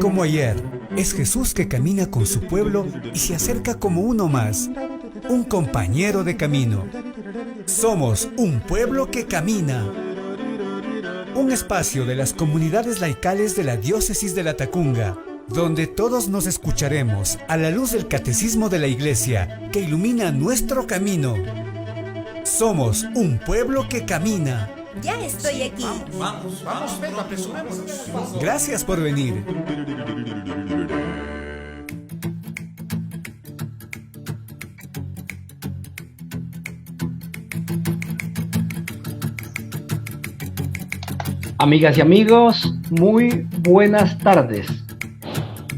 como ayer. Es Jesús que camina con su pueblo y se acerca como uno más, un compañero de camino. Somos un pueblo que camina. Un espacio de las comunidades laicales de la Diócesis de Latacunga, donde todos nos escucharemos a la luz del catecismo de la Iglesia que ilumina nuestro camino. Somos un pueblo que camina. Ya estoy aquí. Vamos, Pedro, apresurémonos. Gracias por venir. Amigas y amigos, muy buenas tardes.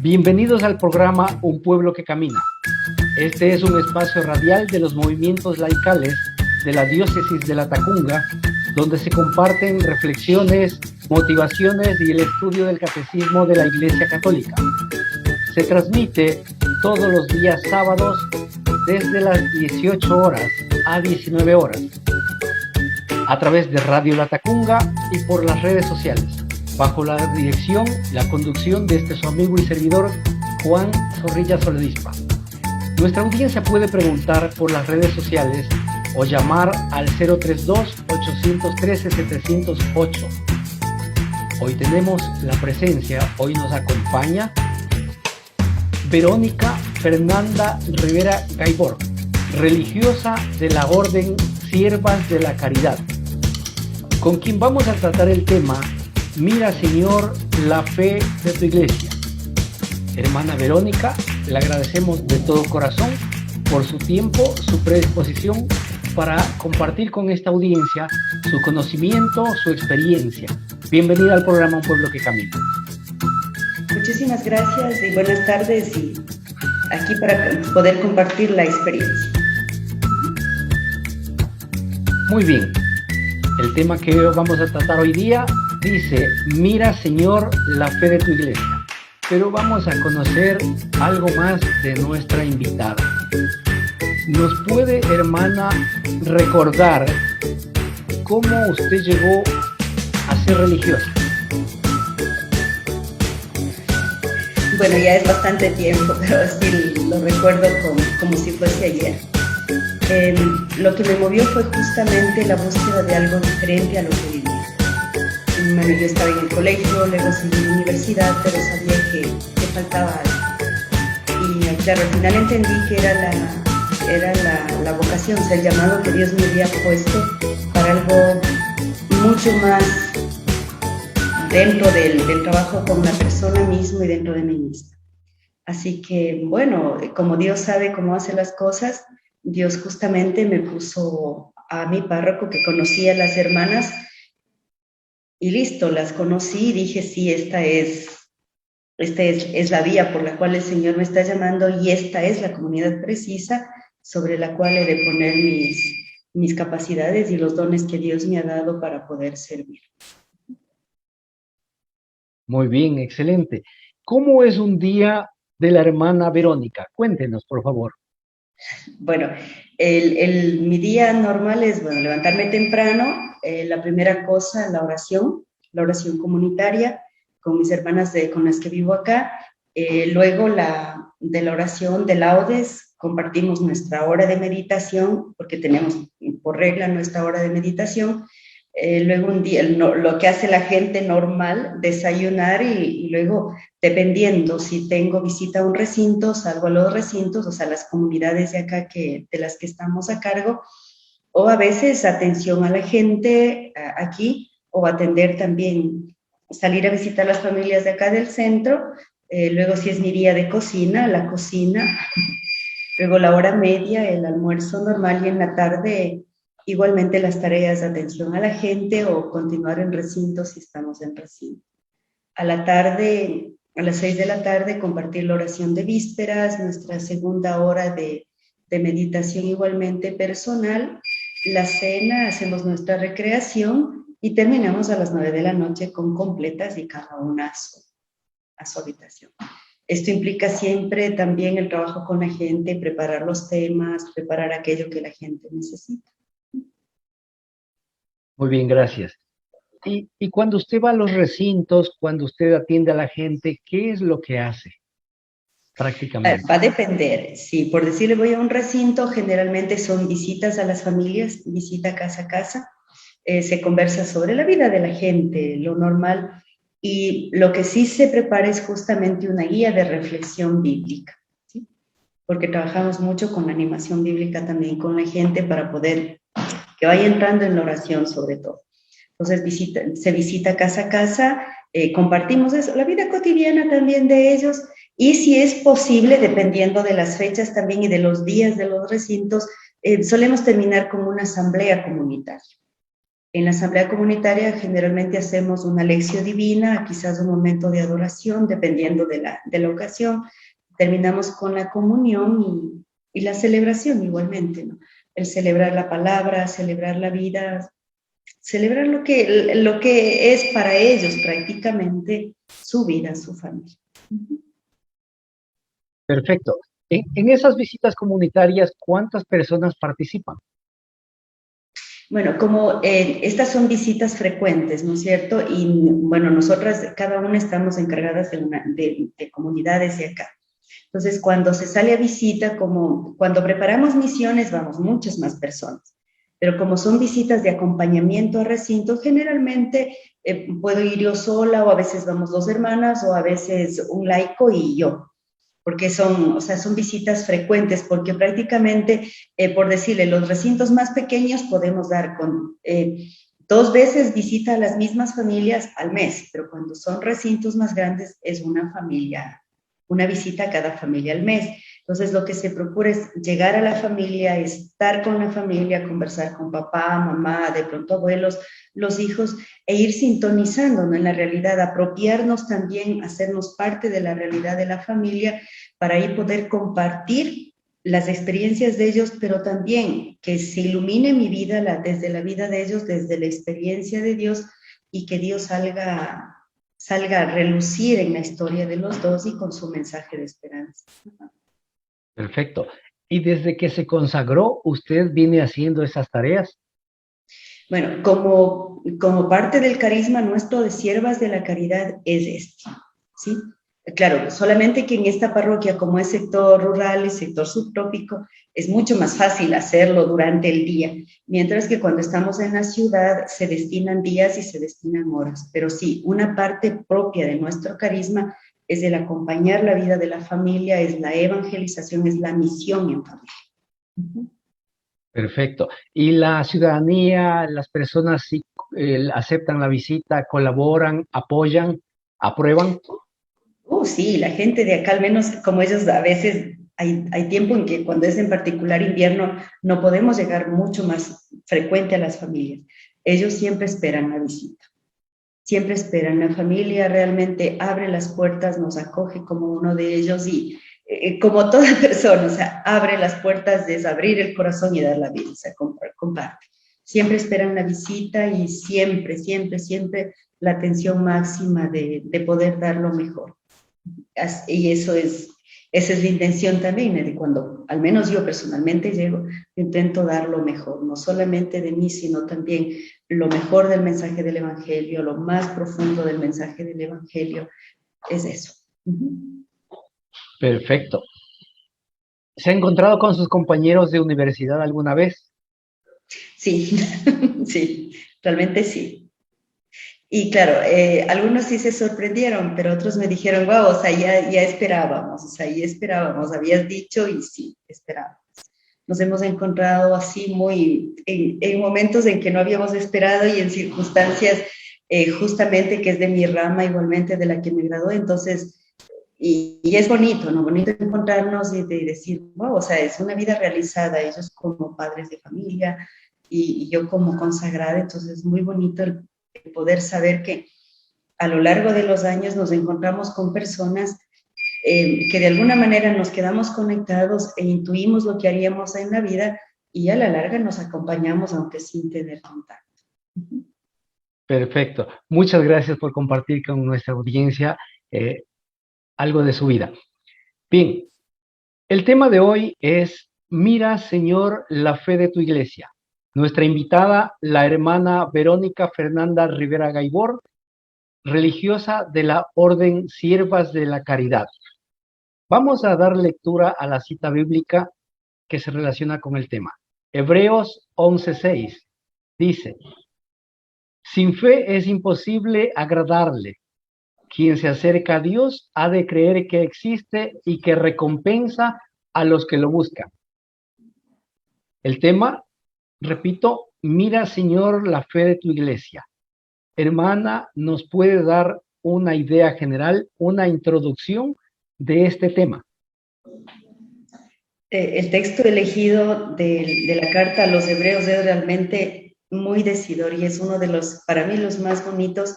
Bienvenidos al programa Un Pueblo que Camina. Este es un espacio radial de los movimientos laicales de la Diócesis de Latacunga, donde se comparten reflexiones, motivaciones y el estudio del catecismo de la Iglesia Católica. Se transmite todos los días sábados desde las 18 horas a 19 horas, a través de Radio Latacunga y por las redes sociales, bajo la dirección y la conducción de este su amigo y servidor, Juan Zorrilla Soledispa. Nuestra audiencia puede preguntar por las redes sociales o llamar al 032-813-708. Hoy tenemos la presencia, hoy nos acompaña Verónica Fernanda Rivera Gaibor, religiosa de la Orden Siervas de la Caridad, con quien vamos a tratar el tema Mira, Señor, la fe de tu iglesia. Hermana Verónica, le agradecemos de todo corazón por su tiempo, su predisposición para compartir con esta audiencia su conocimiento, su experiencia. Bienvenida al programa Un Pueblo que Camina. Muchísimas gracias y buenas tardes, y aquí para poder compartir la experiencia. Muy bien, el tema que vamos a tratar hoy día dice, mira, Señor, la fe de tu iglesia. Pero vamos a conocer algo más de nuestra invitada. ¿Nos puede, hermana, recordar cómo usted llegó a ser religiosa? Bueno, ya es bastante tiempo, pero sí lo recuerdo como si fuese ayer. Lo que me movió fue justamente la búsqueda de algo diferente a lo que vivía. Bueno, yo estaba en el colegio, luego seguí en la universidad, pero sabía que faltaba algo. Y claro, al final entendí que era la vocación, o sea, el llamado que Dios me había puesto para algo mucho más dentro del trabajo con la persona misma y dentro de mí misma. Así que, bueno, como Dios sabe cómo hace las cosas, Dios justamente me puso a mi párroco, que conocía a las hermanas, y listo, las conocí y dije, sí, esta es la vía por la cual el Señor me está llamando, y esta es la comunidad precisa sobre la cual he de poner mis capacidades y los dones que Dios me ha dado para poder servir. Muy bien, excelente. ¿Cómo es un día de la hermana Verónica? Cuéntenos, por favor. Bueno, mi día normal es, bueno, levantarme temprano, la primera cosa, la oración comunitaria con mis hermanas con las que vivo acá. Luego de la oración de laudes, compartimos nuestra hora de meditación, porque tenemos por regla nuestra hora de meditación. Luego un día, lo que hace la gente normal, desayunar y luego, dependiendo si tengo visita a un recinto, salgo a los recintos, o sea, las comunidades de acá de las que estamos a cargo, o a veces atención a la gente aquí, o atender también, salir a visitar las familias de acá del centro. Luego, si es mi día de cocina, la cocina. Luego la hora media, el almuerzo normal, y en la tarde igualmente las tareas de atención a la gente o continuar en recinto si estamos en recinto. A la tarde, a las 6 de la tarde, compartir la oración de vísperas, nuestra segunda hora de meditación igualmente personal. La cena, hacemos nuestra recreación y terminamos a las 9 de la noche con completas y cada una a su habitación. Esto implica siempre también el trabajo con la gente, preparar los temas, preparar aquello que la gente necesita. Muy bien, gracias. Y cuando usted va a los recintos, cuando usted atiende a la gente, ¿qué es lo que hace prácticamente? Va a depender. Si por decirle voy a un recinto, generalmente son visitas a las familias, visita casa a casa, se conversa sobre la vida de la gente, lo normal, y lo que sí se prepara es justamente una guía de reflexión bíblica, ¿sí? Porque trabajamos mucho con la animación bíblica también con la gente para poder que vaya entrando en la oración sobre todo. Entonces se visita casa a casa, compartimos eso, la vida cotidiana también de ellos, y si es posible, dependiendo de las fechas también y de los días de los recintos, solemos terminar con una asamblea comunitaria. En la asamblea comunitaria generalmente hacemos una lección divina, quizás un momento de adoración, dependiendo de la ocasión. Terminamos con la comunión y la celebración igualmente, ¿no? El celebrar la palabra, celebrar la vida, celebrar lo que es para ellos prácticamente su vida, su familia. Perfecto. En esas visitas comunitarias, ¿cuántas personas participan? Bueno, como estas son visitas frecuentes, ¿no es cierto? Y bueno, nosotras, cada una estamos encargadas de comunidades de acá. Entonces, cuando se sale a visita, como cuando preparamos misiones, vamos muchas más personas. Pero como son visitas de acompañamiento a recintos, generalmente puedo ir yo sola, o a veces vamos dos hermanas, o a veces un laico y yo, porque son, o sea, son visitas frecuentes, porque prácticamente, por decirle, los recintos más pequeños podemos dar con 2 veces visita a las mismas familias al mes, pero cuando son recintos más grandes es una familia, una visita a cada familia al mes. Entonces, lo que se procura es llegar a la familia, estar con la familia, conversar con papá, mamá, de pronto abuelos, los hijos, e ir sintonizando, ¿no?, en la realidad, apropiarnos también, hacernos parte de la realidad de la familia, para ahí poder compartir las experiencias de ellos, pero también que se ilumine mi vida desde la vida de ellos, desde la experiencia de Dios, y que Dios salga a relucir en la historia de los dos y con su mensaje de esperanza. Perfecto. Y desde que se consagró, ¿usted viene haciendo esas tareas? Bueno, como parte del carisma nuestro de siervas de la caridad es esto, ¿sí? Claro, solamente que en esta parroquia, como es sector rural y sector subtrópico, es mucho más fácil hacerlo durante el día, mientras que cuando estamos en la ciudad se destinan días y se destinan horas. Pero sí, una parte propia de nuestro carisma es el acompañar la vida de la familia, es la evangelización, es la misión en familia. Uh-huh. Perfecto. ¿Y la ciudadanía, las personas sí aceptan la visita, colaboran, apoyan, aprueban? Sí, la gente de acá, al menos como ellos a veces, hay tiempo en que cuando es en particular invierno, no podemos llegar mucho más frecuente a las familias. Ellos siempre esperan la visita, siempre esperan. La familia realmente abre las puertas, nos acoge como uno de ellos y como toda persona, o sea, abre las puertas, es abrir el corazón y dar la vida, o sea, comparte. Siempre esperan la visita y siempre, siempre, siempre la atención máxima de poder dar lo mejor. Y esa es la intención también, de cuando, al menos yo personalmente llego, intento dar lo mejor, no solamente de mí, sino también lo mejor del mensaje del Evangelio, lo más profundo del mensaje del Evangelio, es eso. Uh-huh. Perfecto. ¿Se ha encontrado con sus compañeros de universidad alguna vez? Sí, sí, realmente sí. Y claro, algunos sí se sorprendieron, pero otros me dijeron, wow, o sea, ya esperábamos, o sea, ya esperábamos, habías dicho y sí, esperábamos. Nos hemos encontrado así en momentos en que no habíamos esperado y en circunstancias justamente que es de mi rama, igualmente de la que me gradué, entonces, y es bonito, ¿no? Bonito encontrarnos y de decir, wow, o sea, es una vida realizada, ellos como padres de familia y yo como consagrada, entonces es muy bonito el poder saber que a lo largo de los años nos encontramos con personas que de alguna manera nos quedamos conectados e intuimos lo que haríamos en la vida y a la larga nos acompañamos aunque sin tener contacto. Perfecto. Muchas gracias por compartir con nuestra audiencia algo de su vida. Bien, el tema de hoy es: mira, Señor, la fe de tu iglesia. Nuestra invitada, la hermana Verónica Fernanda Rivera Gaibor, religiosa de la Orden Siervas de la Caridad. Vamos a dar lectura a la cita bíblica que se relaciona con el tema. Hebreos 11:6 dice: sin fe es imposible agradarle. Quien se acerca a Dios ha de creer que existe y que recompensa a los que lo buscan. El tema, repito, mira, Señor, la fe de tu iglesia. Hermana, ¿nos puede dar una idea general, una introducción de este tema? El texto elegido de la carta a los hebreos es realmente muy decidor y es uno de los, para mí, los más bonitos,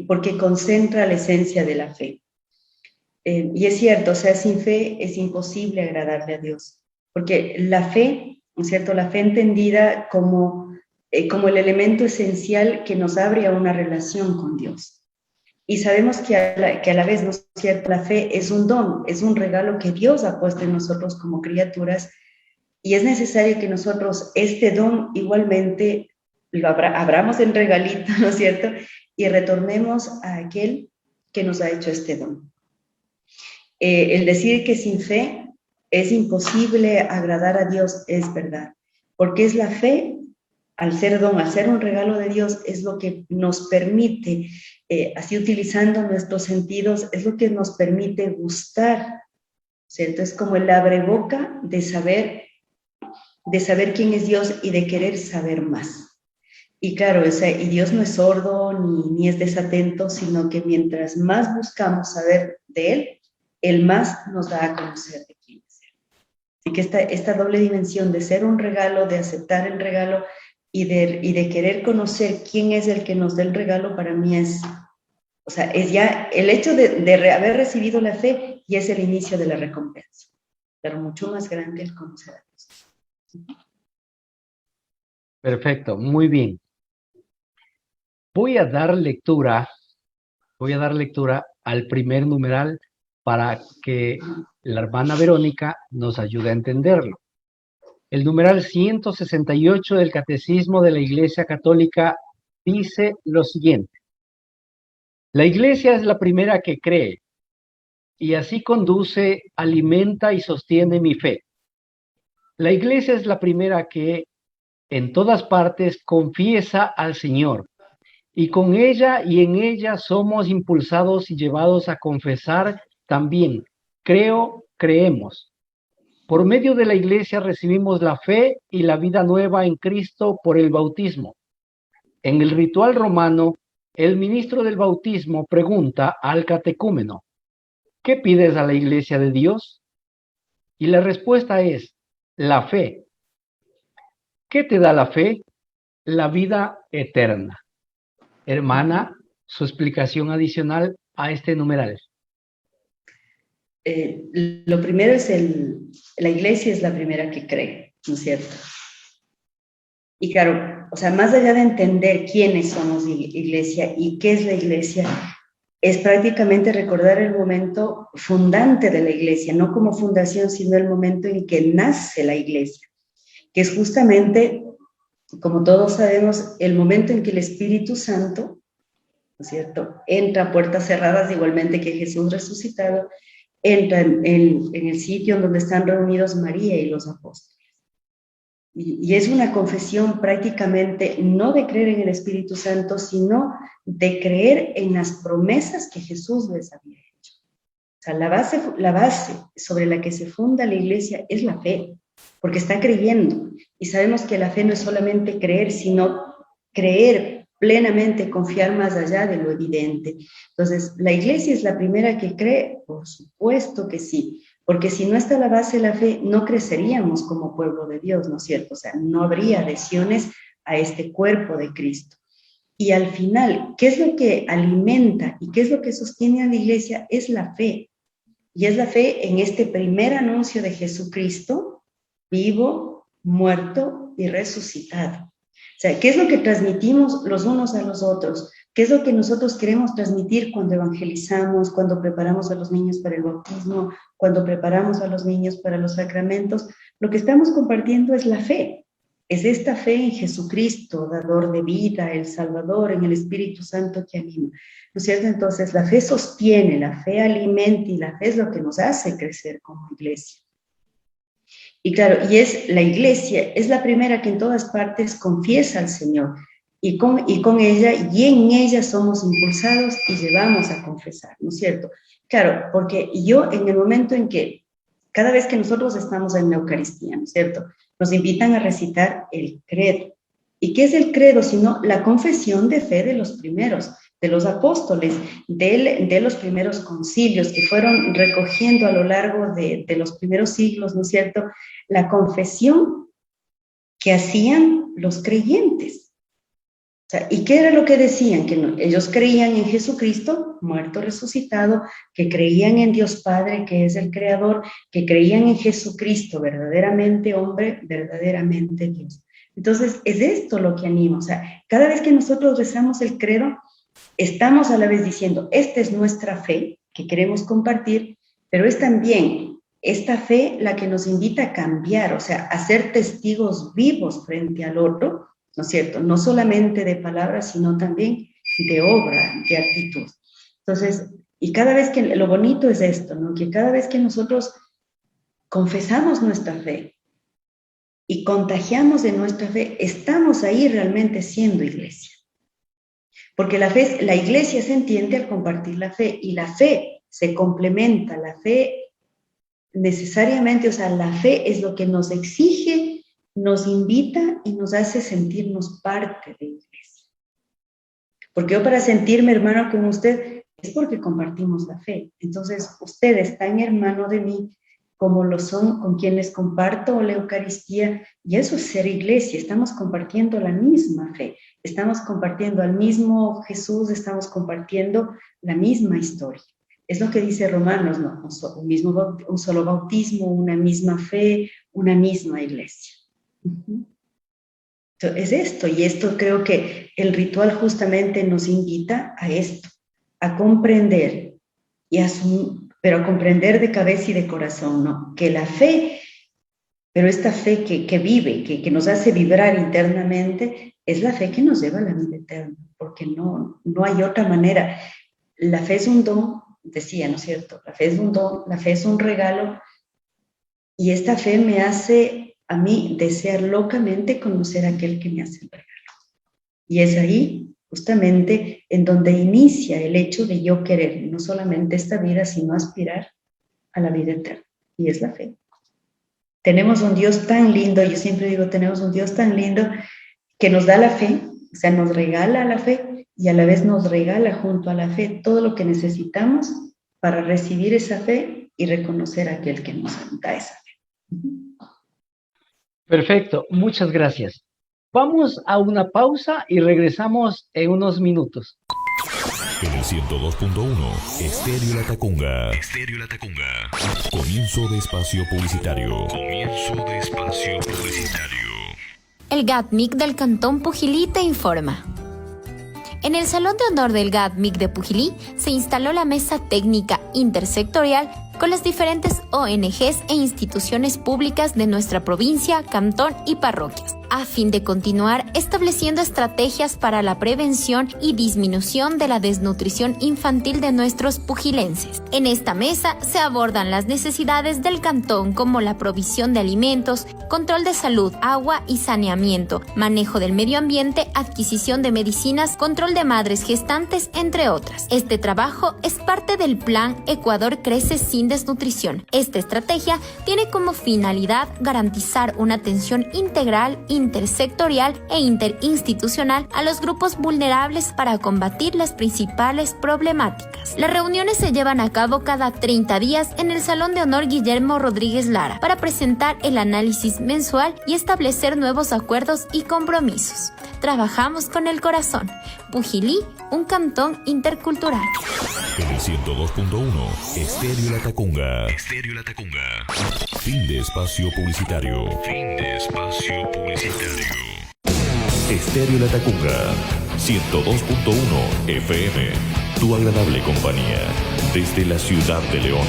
porque concentra la esencia de la fe. Y es cierto, o sea, sin fe es imposible agradarle a Dios, porque la fe, ¿no es cierto? La fe entendida como el elemento esencial que nos abre a una relación con Dios. Y sabemos que a la vez, ¿no es cierto? La fe es un don, es un regalo que Dios ha puesto en nosotros como criaturas, y es necesario que nosotros este don igualmente lo abramos en regalito, ¿no es cierto? Y retornemos a aquel que nos ha hecho este don. El decir que sin fe es imposible agradar a Dios es verdad, porque es la fe, al ser don, al ser un regalo de Dios, es lo que nos permite, así utilizando nuestros sentidos, es lo que nos permite gustar, ¿cierto? Es como el abreboca de saber quién es Dios y de querer saber más. Y claro, y Dios no es sordo ni es desatento, sino que mientras más buscamos saber de Él más nos da a conocer de quién es Él. Así que esta doble dimensión de ser un regalo, de aceptar el regalo y de querer conocer quién es el que nos da el regalo, para mí es ya el hecho de haber recibido la fe y es el inicio de la recompensa. Pero mucho más grande el conocer a Dios. Perfecto, muy bien. Voy a dar lectura al primer numeral para que la hermana Verónica nos ayude a entenderlo. El numeral 168 del Catecismo de la Iglesia Católica dice lo siguiente: la Iglesia es la primera que cree, y así conduce, alimenta y sostiene mi fe. La Iglesia es la primera que, en todas partes, confiesa al Señor, y con ella y en ella somos impulsados y llevados a confesar también: creo, creemos. Por medio de la Iglesia recibimos la fe y la vida nueva en Cristo por el bautismo. En el ritual romano, el ministro del bautismo pregunta al catecúmeno: ¿qué pides a la Iglesia de Dios? Y la respuesta es: la fe. ¿Qué te da la fe? La vida eterna. Hermana, su explicación adicional a este numeral. Lo primero es la Iglesia es la primera que cree, ¿no es cierto? Y claro, o sea, más allá de entender quiénes somos Iglesia y qué es la Iglesia, es prácticamente recordar el momento fundante de la Iglesia, no como fundación, sino el momento en que nace la Iglesia, que es justamente, como todos sabemos, el momento en que el Espíritu Santo, ¿no es cierto?, entra a puertas cerradas, igualmente que Jesús resucitado, entra en el sitio donde están reunidos María y los apóstoles. Y es una confesión prácticamente no de creer en el Espíritu Santo, sino de creer en las promesas que Jesús les había hecho. O sea, la base sobre la que se funda la Iglesia es la fe, porque está creyendo. Y sabemos que la fe no es solamente creer, sino creer plenamente, confiar más allá de lo evidente. Entonces, ¿la Iglesia es la primera que cree? Por supuesto que sí, porque si no está la base de la fe, no creceríamos como pueblo de Dios, ¿no es cierto? O sea, no habría adhesiones a este cuerpo de Cristo. Y al final, ¿qué es lo que alimenta y qué es lo que sostiene a la Iglesia? Es la fe. Y es la fe en este primer anuncio de Jesucristo, vivo, muerto y resucitado. O sea, ¿qué es lo que transmitimos los unos a los otros? ¿Qué es lo que nosotros queremos transmitir cuando evangelizamos, cuando preparamos a los niños para el bautismo, cuando preparamos a los niños para los sacramentos? Lo que estamos compartiendo es la fe. Es esta fe en Jesucristo, dador de vida, el Salvador, en el Espíritu Santo que anima, ¿no es cierto? Entonces, la fe sostiene, la fe alimenta y la fe es lo que nos hace crecer como iglesia. Y claro, la iglesia es la primera que en todas partes confiesa al Señor y con ella y en ella somos impulsados y llevamos a confesar, ¿no es cierto? Claro, porque yo en el momento en que, cada vez que nosotros estamos en la Eucaristía, ¿no es cierto?, nos invitan a recitar el credo. ¿Y qué es el credo? Sino la confesión de fe de los primeros, de los apóstoles, de los primeros concilios que fueron recogiendo a lo largo de los primeros siglos, ¿no es cierto?, la confesión que hacían los creyentes. O sea, ¿y qué era lo que decían? Que no, ellos creían en Jesucristo, muerto, resucitado, que creían en Dios Padre, que es el Creador, que creían en Jesucristo, verdaderamente hombre, verdaderamente Dios. Entonces, es esto lo que anima. O sea, cada vez que nosotros rezamos el credo, estamos a la vez diciendo, esta es nuestra fe que queremos compartir, pero es también esta fe la que nos invita a cambiar, o sea, a ser testigos vivos frente al otro, ¿no es cierto? No solamente de palabras, sino también de obra, de actitud. Entonces, y cada vez que, lo bonito es esto, ¿no? Que cada vez que nosotros confesamos nuestra fe y contagiamos de nuestra fe, estamos ahí realmente siendo iglesia. Porque la iglesia se entiende al compartir la fe, y la fe se complementa, la fe necesariamente, o sea, la fe es lo que nos exige, nos invita y nos hace sentirnos parte de la iglesia. Porque yo, para sentirme hermano con usted, es porque compartimos la fe. Entonces, usted es tan hermano de mí como lo son con quienes comparto la Eucaristía, y eso es ser iglesia. Estamos compartiendo la misma fe, estamos compartiendo al mismo Jesús, estamos compartiendo la misma historia. Es lo que dice Romanos, ¿no? Un solo bautismo, una misma fe, una misma iglesia. Entonces, es esto, y esto creo que el ritual justamente nos invita a esto, a comprender, pero a comprender de cabeza y de corazón, ¿no? Que la fe, pero esta fe que vive, que nos hace vibrar internamente, es la fe que nos lleva a la vida eterna, porque no hay otra manera. La fe es un don, decía, ¿no es cierto? La fe es un don, la fe es un regalo, y esta fe me hace a mí desear locamente conocer a aquel que me hace el regalo. Y es ahí, justamente, en donde inicia el hecho de yo querer, no solamente esta vida, sino aspirar a la vida eterna. Y es la fe. Tenemos un Dios tan lindo, yo siempre digo, tenemos un Dios tan lindo que nos da la fe, o sea, nos regala la fe, y a la vez nos regala junto a la fe todo lo que necesitamos para recibir esa fe y reconocer a aquel que nos da esa fe. Perfecto, muchas gracias. Vamos a una pausa y regresamos en unos minutos. En el 102.1, Estéreo La Tacunga. Estéreo La Tacunga. Comienzo de espacio publicitario. El GATMIC del Cantón Pujilí te informa. En el Salón de Honor del GATMIC de Pujilí se instaló la mesa técnica intersectorial con las diferentes ONGs e instituciones públicas de nuestra provincia, cantón y parroquias, a fin de continuar estableciendo estrategias para la prevención y disminución de la desnutrición infantil de nuestros pujilenses. En esta mesa se abordan las necesidades del cantón, como la provisión de alimentos, control de salud, agua y saneamiento, manejo del medio ambiente, adquisición de medicinas, control de madres gestantes, entre otras. Este trabajo es parte del plan Ecuador Crece Sin Desnutrición. Esta estrategia tiene como finalidad garantizar una atención integral, intersectorial e interinstitucional a los grupos vulnerables para combatir las principales problemáticas. Las reuniones se llevan a cabo cada 30 días en el Salón de Honor Guillermo Rodríguez Lara para presentar el análisis mensual y establecer nuevos acuerdos y compromisos. Trabajamos con el corazón. Pujilí, un cantón intercultural. En el 102.1, Estéreo La Tacunga. Estéreo La Tacunga. Fin de espacio publicitario. Estéreo La Tacunga. 102.1 FM. Tu agradable compañía. Desde la ciudad de León.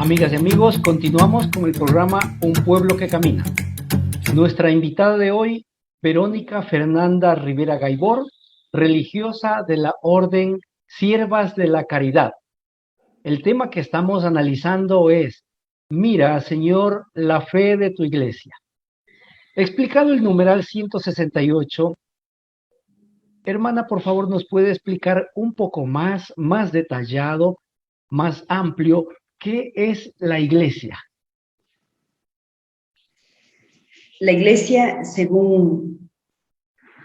Amigas y amigos, continuamos con el programa Un Pueblo que Camina. Nuestra invitada de hoy, Verónica Fernanda Rivera Gaibor, religiosa de la Orden Siervas de la Caridad. El tema que estamos analizando es: mira, Señor, la fe de tu iglesia. Explicado el numeral 168, hermana, por favor, ¿nos puede explicar un poco más detallado, más amplio, qué es la iglesia? La iglesia, según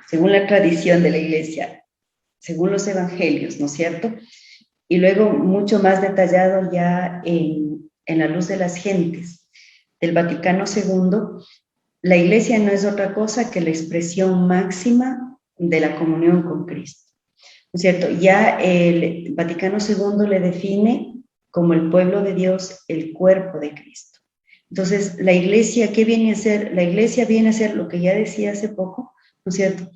la tradición de la iglesia, según los evangelios, ¿no es cierto? Y luego mucho más detallado ya en la luz de las gentes del Vaticano II, la iglesia no es otra cosa que la expresión máxima de la comunión con Cristo, ¿no es cierto? Ya el Vaticano II le define como el pueblo de Dios, el cuerpo de Cristo. Entonces, la iglesia, ¿qué viene a ser? La iglesia viene a ser lo que ya decía hace poco, ¿no es cierto?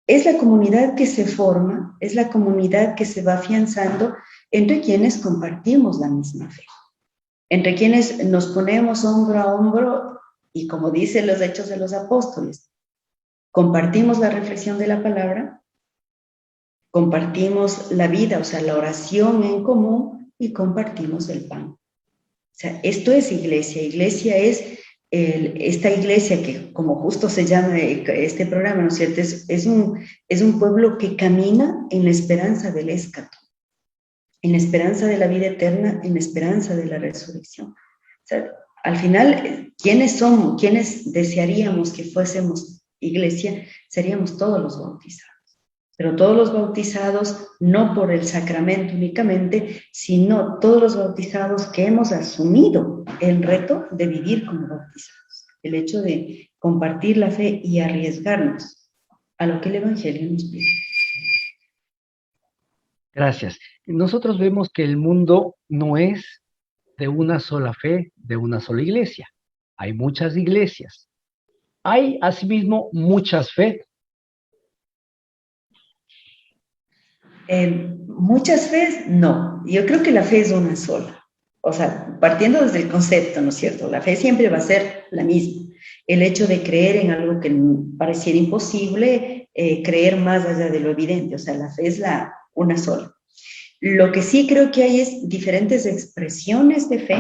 Es la comunidad que se forma, es la comunidad que se va afianzando entre quienes compartimos la misma fe, entre quienes nos ponemos hombro a hombro y, como dicen los Hechos de los Apóstoles, compartimos la reflexión de la palabra, compartimos la vida, o sea, la oración en común, y compartimos el pan. O sea, esto es iglesia. Iglesia es esta iglesia que, como justo se llama este programa, ¿no es cierto? Es un pueblo que camina en la esperanza del escato, en la esperanza de la vida eterna, en la esperanza de la resurrección. O sea, al final, ¿quiénes somos? ¿Quiénes desearíamos que fuésemos iglesia? Seríamos todos los bautizados. Pero todos los bautizados, no por el sacramento únicamente, sino todos los bautizados que hemos asumido el reto de vivir como bautizados. El hecho de compartir la fe y arriesgarnos a lo que el Evangelio nos pide. Gracias. Nosotros vemos que el mundo no es de una sola fe, de una sola iglesia. Hay muchas iglesias. Hay, asimismo, muchas fe. Muchas veces no. Yo creo que la fe es una sola. O sea, partiendo desde el concepto, ¿no es cierto? La fe siempre va a ser la misma. El hecho de creer en algo que pareciera imposible, creer más allá de lo evidente. O sea, la fe es una sola. Lo que sí creo que hay es diferentes expresiones de fe,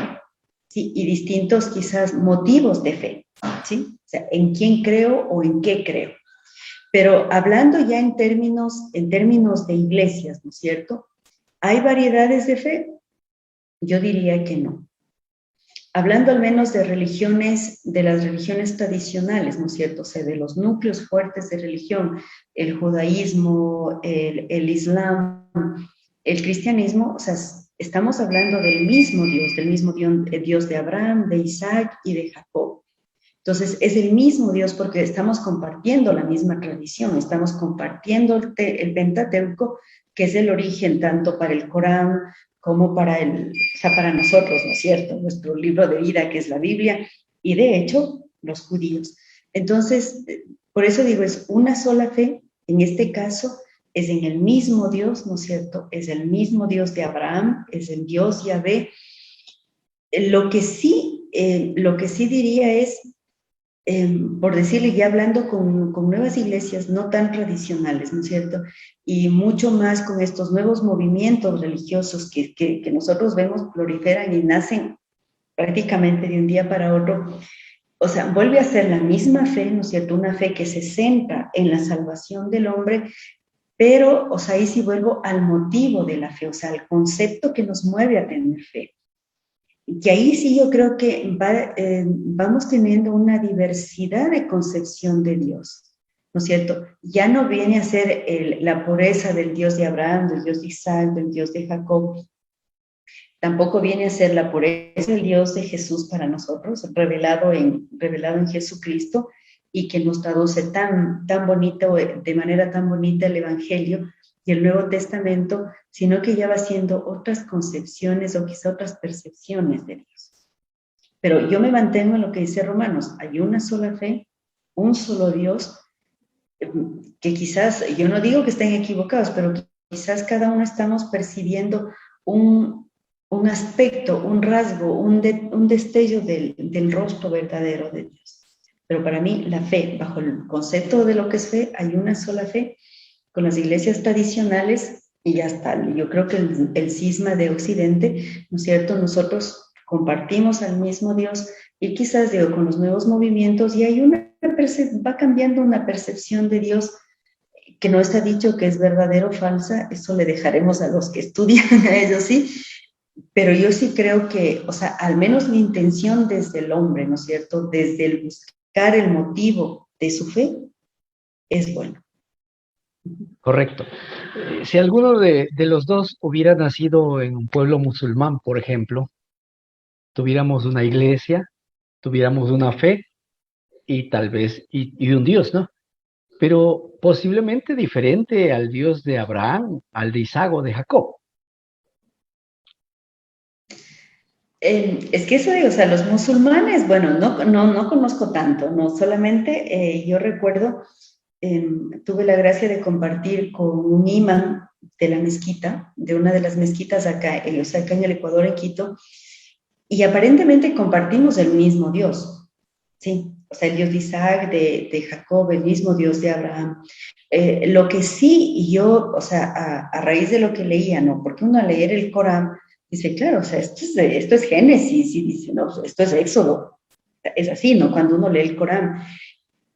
¿sí? Y distintos quizás motivos de fe, ¿sí? O sea, en quién creo o en qué creo. Pero hablando ya en términos de iglesias, ¿no es cierto? ¿Hay variedades de fe? Yo diría que no. Hablando al menos de religiones, de las religiones tradicionales, ¿no es cierto? O sea, de los núcleos fuertes de religión, el judaísmo, el islam, el cristianismo, o sea, estamos hablando del mismo Dios de Abraham, de Isaac y de Jacob. Entonces, es el mismo Dios porque estamos compartiendo la misma tradición, estamos compartiendo el Pentateuco, que es el origen tanto para el Corán como para nosotros, ¿no es cierto? Nuestro libro de vida, que es la Biblia, y de hecho, los judíos. Entonces, por eso digo, es una sola fe, en este caso, es en el mismo Dios, ¿no es cierto? Es el mismo Dios de Abraham, es el Dios Yahvé. Lo que sí diría es, por decirle, ya hablando con nuevas iglesias no tan tradicionales, ¿no es cierto? Y mucho más con estos nuevos movimientos religiosos que nosotros vemos proliferan y nacen prácticamente de un día para otro. O sea, vuelve a ser la misma fe, ¿no es cierto? Una fe que se centra en la salvación del hombre, pero, o sea, ahí sí vuelvo al motivo de la fe, o sea, al concepto que nos mueve a tener fe. Y ahí sí yo creo que vamos teniendo una diversidad de concepción de Dios, ¿no es cierto? Ya no viene a ser la pureza del Dios de Abraham, del Dios de Isaac, del Dios de Jacob. Tampoco viene a ser la pureza del Dios de Jesús para nosotros, revelado en Jesucristo, y que nos traduce tan bonito, de manera tan bonita el Evangelio y el Nuevo Testamento, sino que ya va siendo otras concepciones o quizá otras percepciones de Dios. Pero yo me mantengo en lo que dice Romanos: hay una sola fe, un solo Dios, que quizás, yo no digo que estén equivocados, pero quizás cada uno estamos percibiendo un un aspecto, un rasgo, un destello del rostro verdadero de Dios. Pero para mí la fe, bajo el concepto de lo que es fe, hay una sola fe. Con las iglesias tradicionales y ya está. Yo creo que el cisma de Occidente, ¿no es cierto? Nosotros compartimos al mismo Dios y quizás, digo, con los nuevos movimientos y hay va cambiando una percepción de Dios que no está dicho que es verdadero o falsa, eso le dejaremos a los que estudian, a ellos sí, pero yo sí creo que, o sea, al menos mi intención desde el hombre, ¿no es cierto? Desde el buscar el motivo de su fe, es bueno. Correcto. Si alguno de los dos hubiera nacido en un pueblo musulmán, por ejemplo, tuviéramos una iglesia, tuviéramos una fe y tal vez, y un Dios, ¿no? Pero posiblemente diferente al Dios de Abraham, al de Isaac o de Jacob. Es que eso digo, o sea, los musulmanes, bueno, no conozco tanto, no solamente yo recuerdo, tuve la gracia de compartir con un imán de la mezquita, de una de las mezquitas acá, o sea, acá en el Ecuador, en Quito, y aparentemente compartimos el mismo Dios, ¿sí? O sea, el Dios de Isaac, de Jacob, el mismo Dios de Abraham. Lo que sí, yo, o sea, a raíz de lo que leía, ¿no? Porque uno al leer el Corán dice, claro, o sea, esto es Génesis, y dice, no, esto es Éxodo. Es así, ¿no? Cuando uno lee el Corán.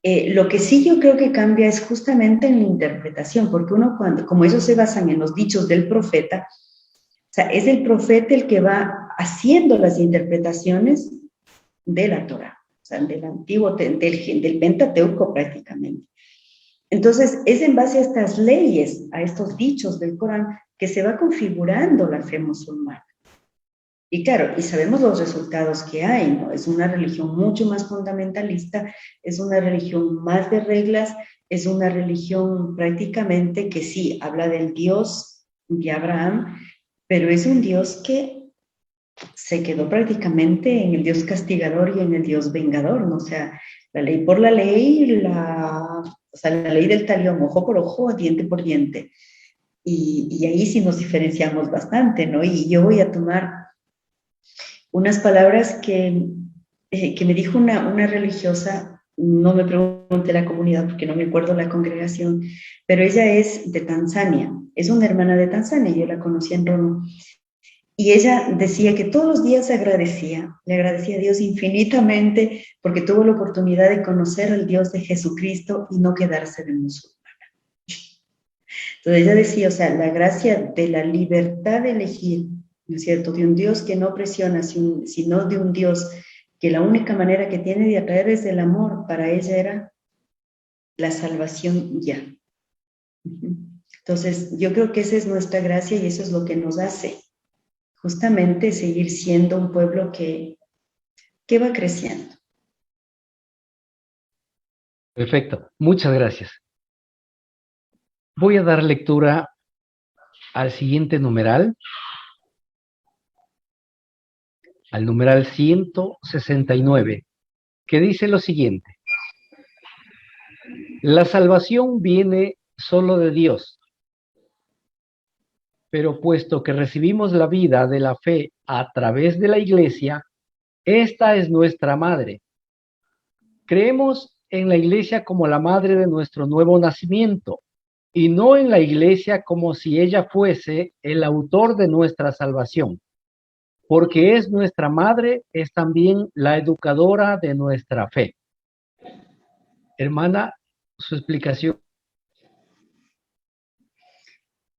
Lo que sí yo creo que cambia es justamente en la interpretación, porque uno como ellos se basan en los dichos del profeta, o sea, es el profeta el que va haciendo las interpretaciones de la Torá, o sea, del antiguo, del Pentateuco prácticamente. Entonces, es en base a estas leyes, a estos dichos del Corán, que se va configurando la fe musulmana. Y claro, y sabemos los resultados que hay, ¿no? Es una religión mucho más fundamentalista, es una religión más de reglas, es una religión prácticamente que sí, habla del Dios de Abraham, pero es un Dios que se quedó prácticamente en el Dios castigador y en el Dios vengador, ¿no? O sea, la ley por la ley, o sea, la ley del talión, ojo por ojo, diente por diente. Y ahí sí nos diferenciamos bastante, ¿no? Y yo voy a tomar unas palabras que me dijo una religiosa, no me pregunte la comunidad porque no me acuerdo la congregación, pero ella es de Tanzania, es una hermana de Tanzania, yo la conocí en Roma, y ella decía que todos los días le agradecía a Dios infinitamente porque tuvo la oportunidad de conocer al Dios de Jesucristo y no quedarse de musulmana. Entonces ella decía, o sea, la gracia de la libertad de elegir, ¿no es cierto?, de un Dios que no presiona, sino de un Dios que la única manera que tiene de atraer es el amor, para ella era la salvación ya. Entonces, yo creo que esa es nuestra gracia y eso es lo que nos hace justamente seguir siendo un pueblo que va creciendo. Perfecto, muchas gracias. Voy a dar lectura al siguiente numeral, al numeral 169, que dice lo siguiente: la salvación viene solo de Dios, pero puesto que recibimos la vida de la fe a través de la Iglesia, esta es nuestra madre. Creemos en la Iglesia como la madre de nuestro nuevo nacimiento, y no en la Iglesia como si ella fuese el autor de nuestra salvación. Porque es nuestra madre, es también la educadora de nuestra fe. Hermana, su explicación.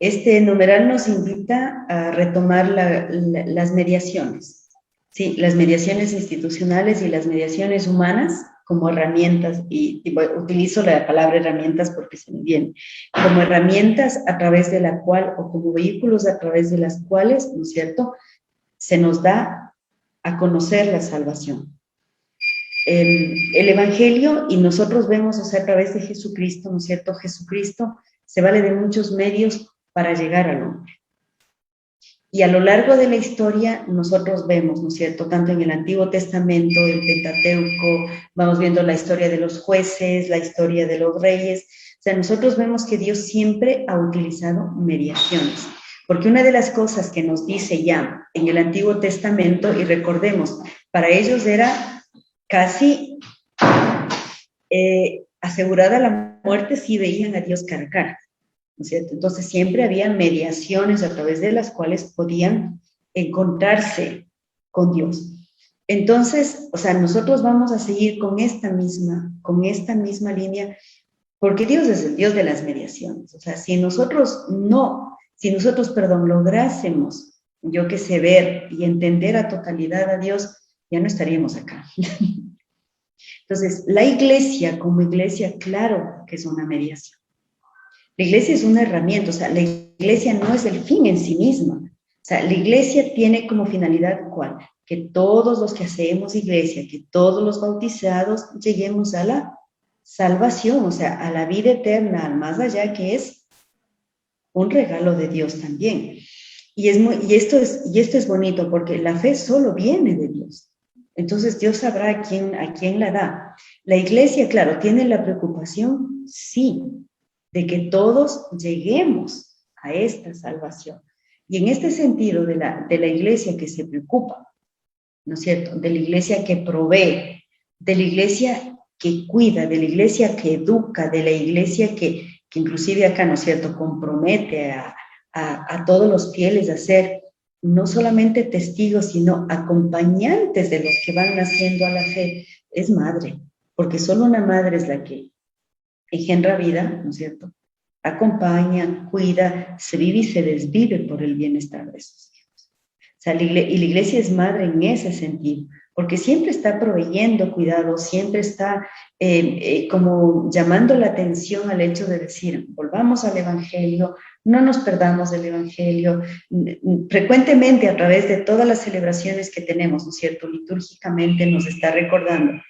Este numeral nos invita a retomar las mediaciones, ¿sí? Las mediaciones institucionales y las mediaciones humanas como herramientas, y utilizo la palabra herramientas porque se me viene, como herramientas a través de la cual, o como vehículos a través de las cuales, ¿no es cierto?, se nos da a conocer la salvación. El Evangelio, y nosotros vemos, o sea, a través de Jesucristo, ¿no es cierto?, Jesucristo se vale de muchos medios para llegar al hombre. Y a lo largo de la historia nosotros vemos, ¿no es cierto?, tanto en el Antiguo Testamento, el Pentateuco, vamos viendo la historia de los jueces, la historia de los reyes, o sea, nosotros vemos que Dios siempre ha utilizado mediaciones. Porque una de las cosas que nos dice ya en el Antiguo Testamento, y recordemos, para ellos era casi asegurada la muerte si veían a Dios cara a cara, ¿no es cierto? Entonces siempre había mediaciones a través de las cuales podían encontrarse con Dios. Entonces, o sea, nosotros vamos a seguir con esta misma línea, porque Dios es el Dios de las mediaciones. O sea, si nosotros, lográsemos, yo que sé, ver y entender a totalidad a Dios, ya no estaríamos acá. Entonces, la iglesia como iglesia, claro que es una mediación. La iglesia es una herramienta, o sea, la iglesia no es el fin en sí misma. O sea, la iglesia tiene como finalidad, ¿cuál? Que todos los que hacemos iglesia, que todos los bautizados lleguemos a la salvación, o sea, a la vida eterna, al más allá, que es un regalo de Dios también. Y esto es bonito, porque la fe solo viene de Dios. Entonces Dios sabrá a quién la da. La iglesia, claro, tiene la preocupación, sí, de que todos lleguemos a esta salvación. Y en este sentido de la iglesia que se preocupa, ¿no es cierto? De la iglesia que provee, de la iglesia que cuida, de la iglesia que educa, de la iglesia que inclusive acá, ¿no es cierto?, compromete a todos los fieles a ser no solamente testigos, sino acompañantes de los que van naciendo a la fe, es madre, porque solo una madre es la que engendra vida, ¿no es cierto?, acompaña, cuida, se vive y se desvive por el bienestar de sus hijos. O sea, y la iglesia es madre en ese sentido, porque siempre está proveyendo cuidado, siempre está como llamando la atención al hecho de decir, volvamos al Evangelio, no nos perdamos del Evangelio. Frecuentemente a través de todas las celebraciones que tenemos, ¿no es cierto?, litúrgicamente nos está recordando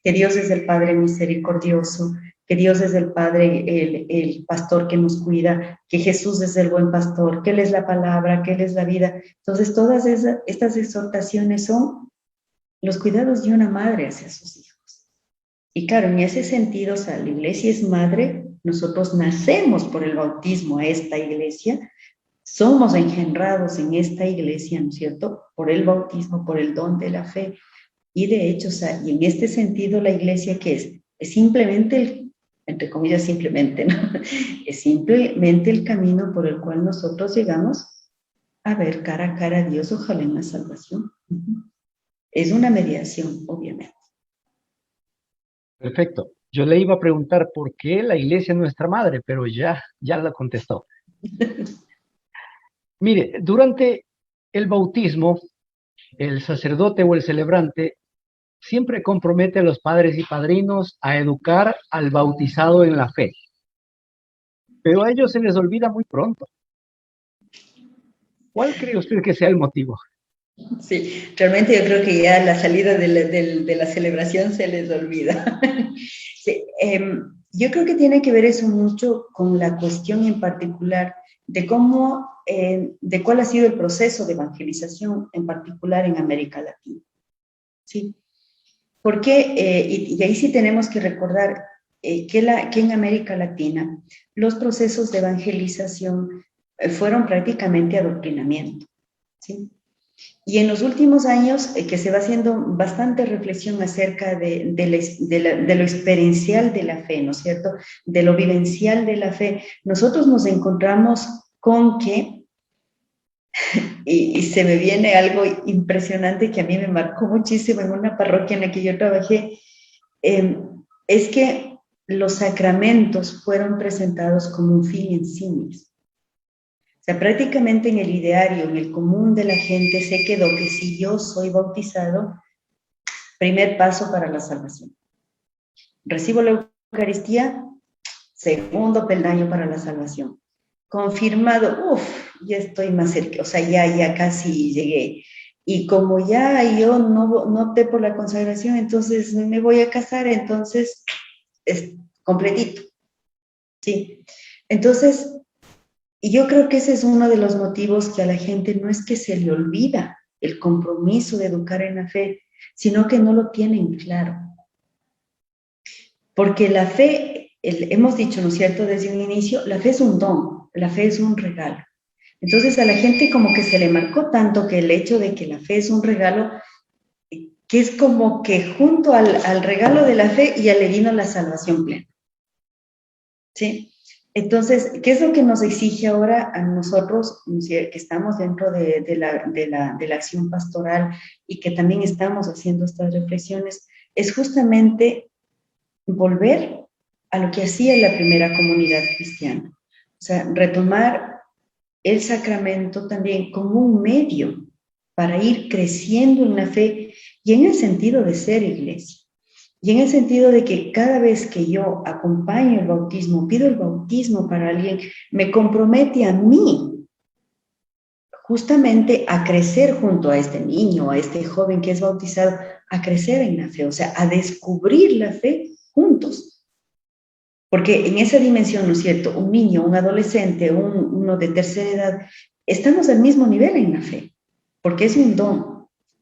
que Dios es el Padre misericordioso, que Dios es el Padre, el pastor que nos cuida, que Jesús es el buen pastor, que Él es la palabra, que Él es la vida. Entonces, todas estas exhortaciones son los cuidados de una madre hacia sus hijos. Y claro, en ese sentido, o sea, la iglesia es madre, nosotros nacemos por el bautismo a esta iglesia, somos engendrados en esta iglesia, ¿no es cierto?, por el bautismo, por el don de la fe. Y de hecho, o sea, y en este sentido, la iglesia, ¿qué es simplemente entre comillas, simplemente, ¿no? Es simplemente el camino por el cual nosotros llegamos a ver cara a cara a Dios, ojalá en la salvación. Es una mediación, obviamente. Perfecto. Yo le iba a preguntar por qué la iglesia es nuestra madre, pero ya la contestó. Mire, durante el bautismo, el sacerdote o el celebrante siempre compromete a los padres y padrinos a educar al bautizado en la fe. Pero a ellos se les olvida muy pronto. ¿Cuál cree usted que sea el motivo? Sí, realmente yo creo que ya a la salida de la celebración se les olvida. Sí, yo creo que tiene que ver eso mucho con la cuestión en particular de cómo, de cuál ha sido el proceso de evangelización en particular en América Latina. Sí, porque, y ahí sí tenemos que recordar que en América Latina los procesos de evangelización fueron prácticamente adoctrinamiento, ¿sí? Y en los últimos años que se va haciendo bastante reflexión acerca de lo experiencial de la fe, ¿no es cierto?, de lo vivencial de la fe, nosotros nos encontramos con que, y se me viene algo impresionante que a mí me marcó muchísimo en una parroquia en la que yo trabajé, es que los sacramentos fueron presentados como un fin en sí mismo. O sea, prácticamente en el ideario, en el común de la gente se quedó que si yo soy bautizado, primer paso para la salvación. Recibo la Eucaristía, segundo peldaño para la salvación. Confirmado, ya estoy más cerca, o sea, ya casi llegué. Y como ya yo no opté por la consagración, entonces me voy a casar, entonces es completito. Sí. Entonces, y yo creo que ese es uno de los motivos que a la gente no es que se le olvida el compromiso de educar en la fe, sino que no lo tienen claro. Porque la fe, hemos dicho, ¿no es cierto?, desde un inicio, la fe es un don, la fe es un regalo. Entonces a la gente como que se le marcó tanto que el hecho de que la fe es un regalo, que es como que junto al regalo de la fe ya le vino la salvación plena. ¿Sí? Entonces, ¿qué es lo que nos exige ahora a nosotros, que estamos dentro de la acción pastoral y que también estamos haciendo estas reflexiones? Es justamente volver a lo que hacía la primera comunidad cristiana. O sea, retomar el sacramento también como un medio para ir creciendo en la fe y en el sentido de ser iglesia. Y en el sentido de que cada vez que yo acompaño el bautismo, pido el bautismo para alguien, me compromete a mí justamente a crecer junto a este niño, a este joven que es bautizado, a crecer en la fe, o sea, a descubrir la fe juntos. Porque en esa dimensión, ¿no es cierto?, un niño, un adolescente, uno de tercera edad, estamos al mismo nivel en la fe, porque es un don.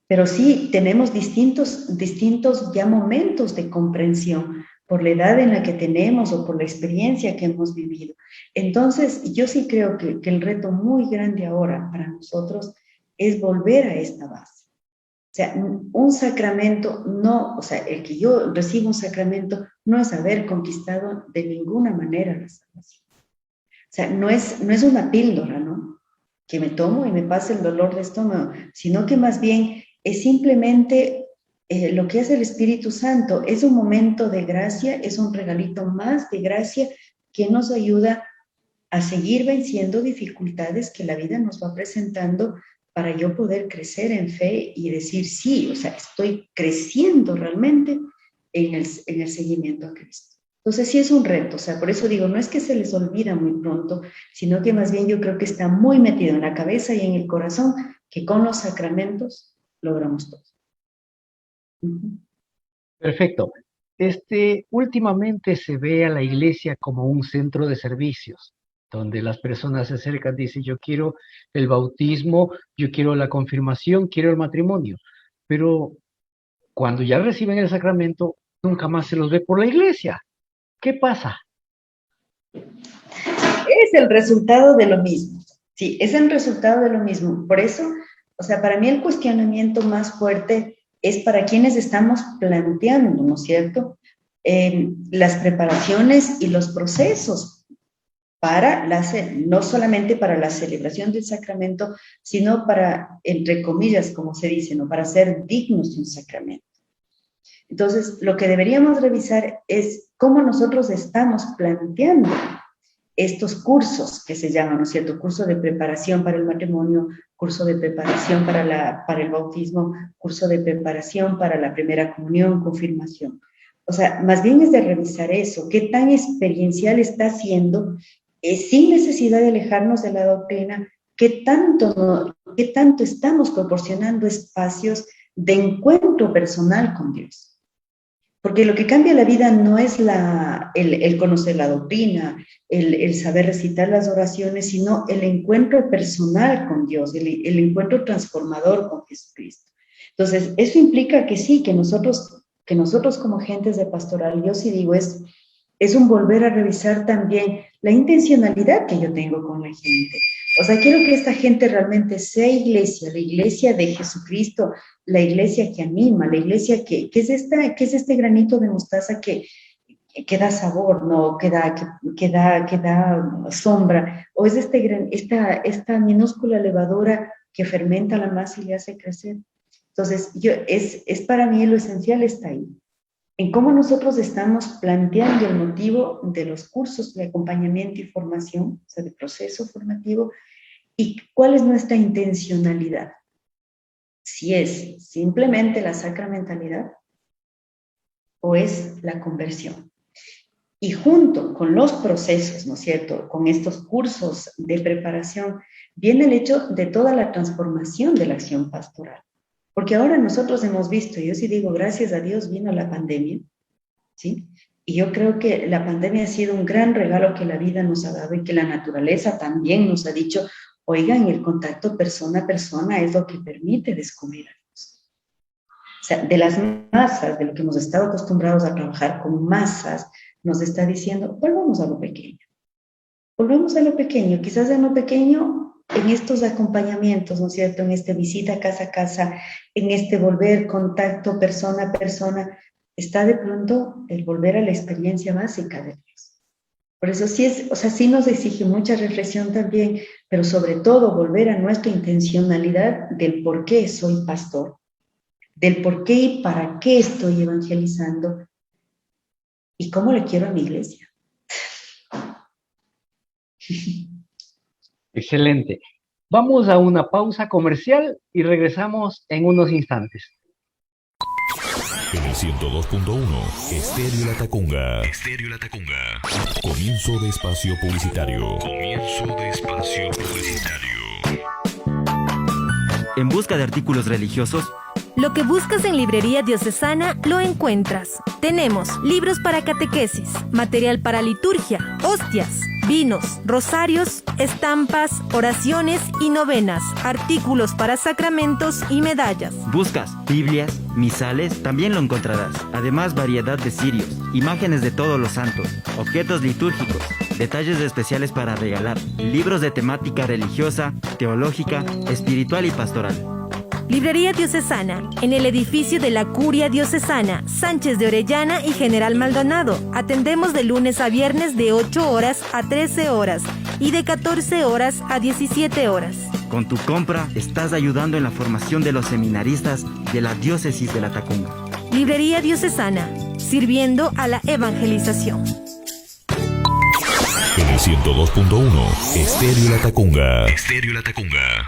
Pero sí tenemos distintos ya momentos de comprensión por la edad en la que tenemos o por la experiencia que hemos vivido. Entonces, yo sí creo que el reto muy grande ahora para nosotros es volver a esta base. O sea, un sacramento no, o sea, el que yo recibo un sacramento no es haber conquistado de ninguna manera la salvación. O sea, no es una píldora, ¿no?, que me tomo y me pasa el dolor de estómago, sino que más bien es simplemente lo que hace el Espíritu Santo. Es un momento de gracia, es un regalito más de gracia que nos ayuda a seguir venciendo dificultades que la vida nos va presentando para yo poder crecer en fe y decir, sí, o sea, estoy creciendo realmente en el seguimiento a Cristo. Entonces sí es un reto, o sea, por eso digo, no es que se les olvida muy pronto, sino que más bien yo creo que está muy metido en la cabeza y en el corazón que con los sacramentos logramos todo. Perfecto. Últimamente se ve a la iglesia como un centro de servicios, donde las personas se acercan y dicen, yo quiero el bautismo, yo quiero la confirmación, quiero el matrimonio. Pero cuando ya reciben el sacramento, nunca más se los ve por la iglesia. ¿Qué pasa? Es el resultado de lo mismo. Sí, es el resultado de lo mismo. Por eso, o sea, para mí el cuestionamiento más fuerte es para quienes estamos planteando, ¿no es cierto?, las preparaciones y los procesos para no solamente para la celebración del sacramento, sino para, entre comillas, como se dice, ¿no?, para ser dignos de un sacramento. Entonces, lo que deberíamos revisar es cómo nosotros estamos planteando estos cursos que se llaman, ¿no es cierto?, curso de preparación para el matrimonio, curso de preparación para el bautismo, curso de preparación para la primera comunión, confirmación. O sea, más bien es de revisar eso, qué tan experiencial está siendo, sin necesidad de alejarnos de la doctrina, qué tanto estamos proporcionando espacios de encuentro personal con Dios. Porque lo que cambia la vida no es el conocer la doctrina, el saber recitar las oraciones, sino el encuentro personal con Dios, el encuentro transformador con Jesucristo. Entonces, eso implica que sí, que nosotros como gentes de pastoral, yo sí digo, es un volver a revisar también la intencionalidad que yo tengo con la gente. O sea, quiero que esta gente realmente sea iglesia, la iglesia de Jesucristo, la iglesia que anima, la iglesia que es este granito de mostaza que da sabor, ¿no?, que da sombra, o es esta minúscula levadura que fermenta la masa y le hace crecer. Entonces, es para mí lo esencial está ahí, en cómo nosotros estamos planteando el motivo de los cursos de acompañamiento y formación, o sea, de proceso formativo, y cuál es nuestra intencionalidad. Si es simplemente la sacramentalidad o es la conversión. Y junto con los procesos, ¿no es cierto?, con estos cursos de preparación, viene el hecho de toda la transformación de la acción pastoral. Porque ahora nosotros hemos visto, yo sí digo, gracias a Dios vino la pandemia, ¿sí? Y yo creo que la pandemia ha sido un gran regalo que la vida nos ha dado y que la naturaleza también nos ha dicho, oigan, el contacto persona a persona es lo que permite descubrir a Dios. O sea, de las masas, de lo que hemos estado acostumbrados a trabajar con masas, nos está diciendo, volvamos a lo pequeño. Volvemos a lo pequeño. Quizás en lo pequeño en estos acompañamientos, ¿no es cierto? En este visita casa a casa, en este volver contacto persona a persona, está de pronto el volver a la experiencia básica de Dios. Por eso sí es, o sea, sí nos exige mucha reflexión también, pero sobre todo volver a nuestra intencionalidad del por qué soy pastor, del por qué y para qué estoy evangelizando y cómo le quiero a mi iglesia. Excelente. Vamos a una pausa comercial y regresamos en unos instantes. En el 102.1, Estéreo La Tacunga. Estéreo La Tacunga. Comienzo de espacio publicitario. Comienzo de espacio publicitario. ¿En busca de artículos religiosos? Lo que buscas en Librería Diocesana lo encuentras. Tenemos libros para catequesis, material para liturgia, hostias, vinos, rosarios, estampas, oraciones y novenas, artículos para sacramentos y medallas. ¿Buscas Biblias, misales? También lo encontrarás. Además, variedad de cirios, imágenes de todos los santos, objetos litúrgicos, detalles especiales para regalar, libros de temática religiosa, teológica, espiritual y pastoral. Librería Diocesana, en el edificio de la Curia Diocesana, Sánchez de Orellana y General Maldonado. Atendemos de lunes a viernes de 8 horas a 13 horas y de 14 horas a 17 horas. Con tu compra, estás ayudando en la formación de los seminaristas de la Diócesis de La Tacunga. Librería Diocesana, sirviendo a la evangelización. En el 102.1, Estéreo La Tacunga. Estéreo La Tacunga.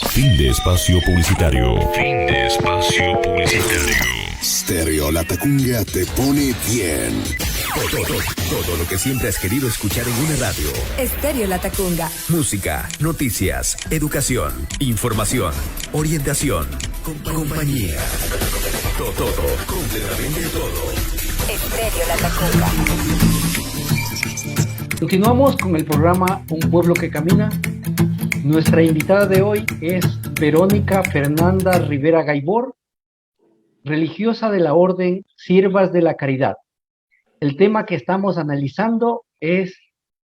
Fin de espacio publicitario. Fin de espacio publicitario. Estéreo La Tacunga te pone bien. Todo lo que siempre has querido escuchar en una radio. Estéreo La Tacunga. Música, noticias, educación, información, orientación, compañía. Todo, completamente todo. Estéreo La Tacunga. Continuamos con el programa Un Pueblo que Camina. Nuestra invitada de hoy es Verónica Fernanda Rivera Gaibor, religiosa de la Orden Siervas de la Caridad. El tema que estamos analizando es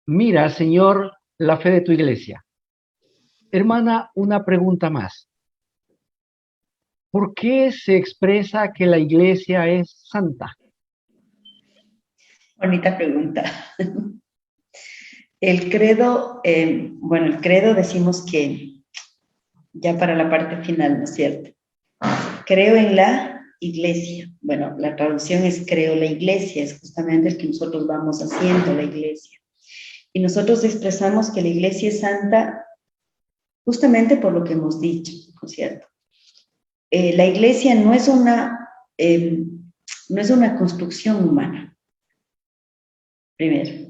Mira, Señor, la fe de tu iglesia. Hermana, una pregunta más. ¿Por qué se expresa que la iglesia es santa? Bonita pregunta. El credo, el credo decimos que ya para la parte final, ¿no es cierto? Creo en la iglesia. Bueno, la traducción es creo la iglesia, es justamente el que nosotros vamos haciendo la iglesia. Y nosotros expresamos que la iglesia es santa justamente por lo que hemos dicho, ¿no es cierto? La iglesia no es una construcción humana, primero.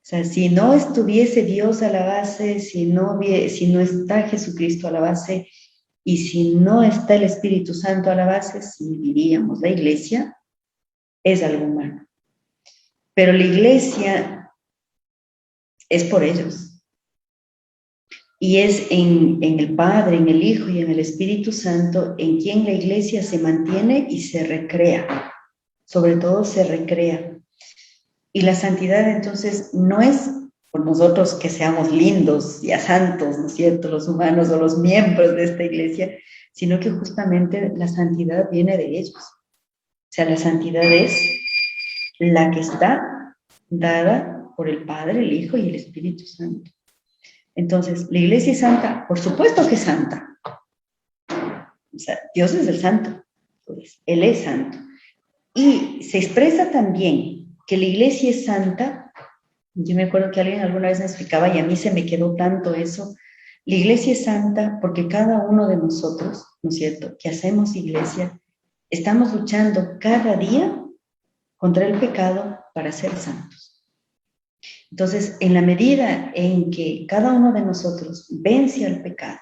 O sea, si no estuviese Dios a la base, si no está Jesucristo a la base y si no está el Espíritu Santo a la base, si diríamos la iglesia es algo humano. Pero la iglesia es por ellos. Y es en el Padre, en el Hijo y en el Espíritu Santo en quien la iglesia se mantiene y se recrea. Sobre todo se recrea. Y la santidad entonces no es por nosotros que seamos lindos y santos, ¿no es cierto?, los humanos o los miembros de esta iglesia, sino que justamente la santidad viene de ellos. O sea, la santidad es la que está dada por el Padre, el Hijo y el Espíritu Santo. Entonces, ¿la iglesia es santa? Por supuesto que es santa. O sea, Dios es el santo. Pues, Él es santo. Y se expresa también que la iglesia es santa. Yo me acuerdo que alguien alguna vez me explicaba y a mí se me quedó tanto eso. La iglesia es santa porque cada uno de nosotros, ¿no es cierto?, que hacemos iglesia, estamos luchando cada día contra el pecado para ser santos. Entonces, en la medida en que cada uno de nosotros vence al pecado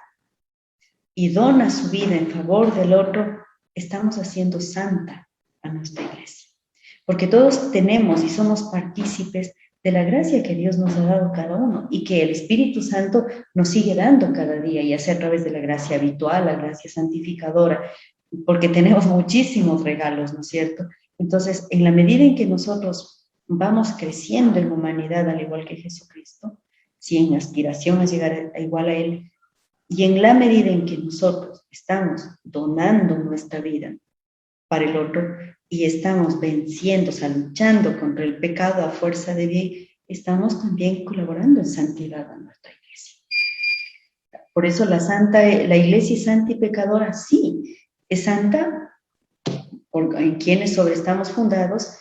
y dona su vida en favor del otro, estamos haciendo santa a nuestra iglesia. Porque todos tenemos y somos partícipes de la gracia que Dios nos ha dado cada uno y que el Espíritu Santo nos sigue dando cada día, ya sea a través de la gracia habitual, la gracia santificadora, porque tenemos muchísimos regalos, ¿no es cierto? Entonces, en la medida en que nosotros vamos creciendo en humanidad, al igual que Jesucristo, sí, en aspiración a llegar igual a Él. Y en la medida en que nosotros estamos donando nuestra vida para el otro y estamos venciendo, o sea, luchando contra el pecado a fuerza de bien, estamos también colaborando en santidad a nuestra iglesia. Por eso la iglesia es santa y pecadora, sí, es santa en quienes sobre estamos fundados,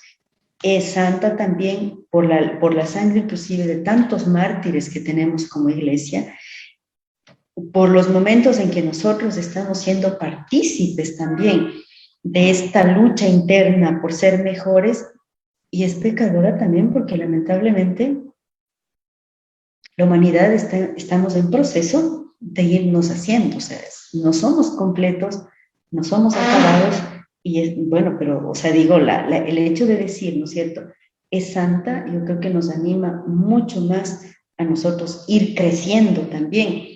es santa también por la sangre inclusive de tantos mártires que tenemos como iglesia, por los momentos en que nosotros estamos siendo partícipes también de esta lucha interna por ser mejores, y es pecadora también porque lamentablemente la humanidad estamos en proceso de irnos haciendo, o sea, no somos completos, no somos acabados, y es, bueno, pero, o sea, digo, el hecho de decir, ¿no es cierto?, es santa, yo creo que nos anima mucho más a nosotros ir creciendo también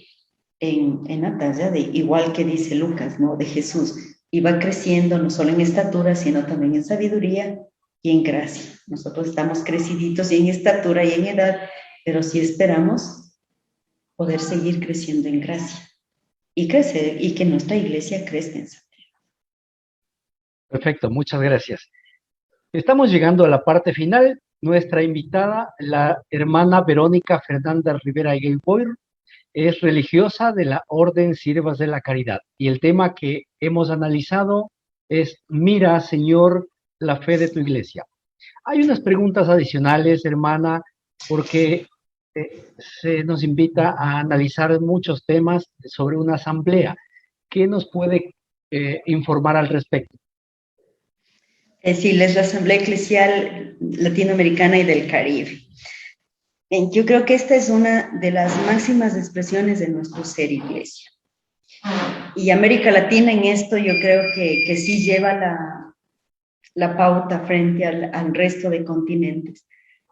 en la talla de, igual que dice Lucas, ¿no?, de Jesús, y va creciendo no solo en estatura, sino también en sabiduría y en gracia. Nosotros estamos creciditos y en estatura y en edad, pero sí esperamos poder seguir creciendo en gracia y crecer, y que nuestra iglesia crezca en santidad. Perfecto, muchas gracias. Estamos llegando a la parte final. Nuestra invitada, la hermana Verónica Fernanda Rivera Guilboir, es religiosa de la Orden Siervas de la Caridad. Y el tema que hemos analizado es: mira, Señor, la fe de tu iglesia. Hay unas preguntas adicionales, hermana, porque se nos invita a analizar muchos temas sobre una asamblea. ¿Qué nos puede informar al respecto? Sí, es la Asamblea Eclesial Latinoamericana y del Caribe. Yo creo que esta es una de las máximas expresiones de nuestro ser iglesia. Y América Latina en esto yo creo que sí lleva la pauta frente al resto de continentes.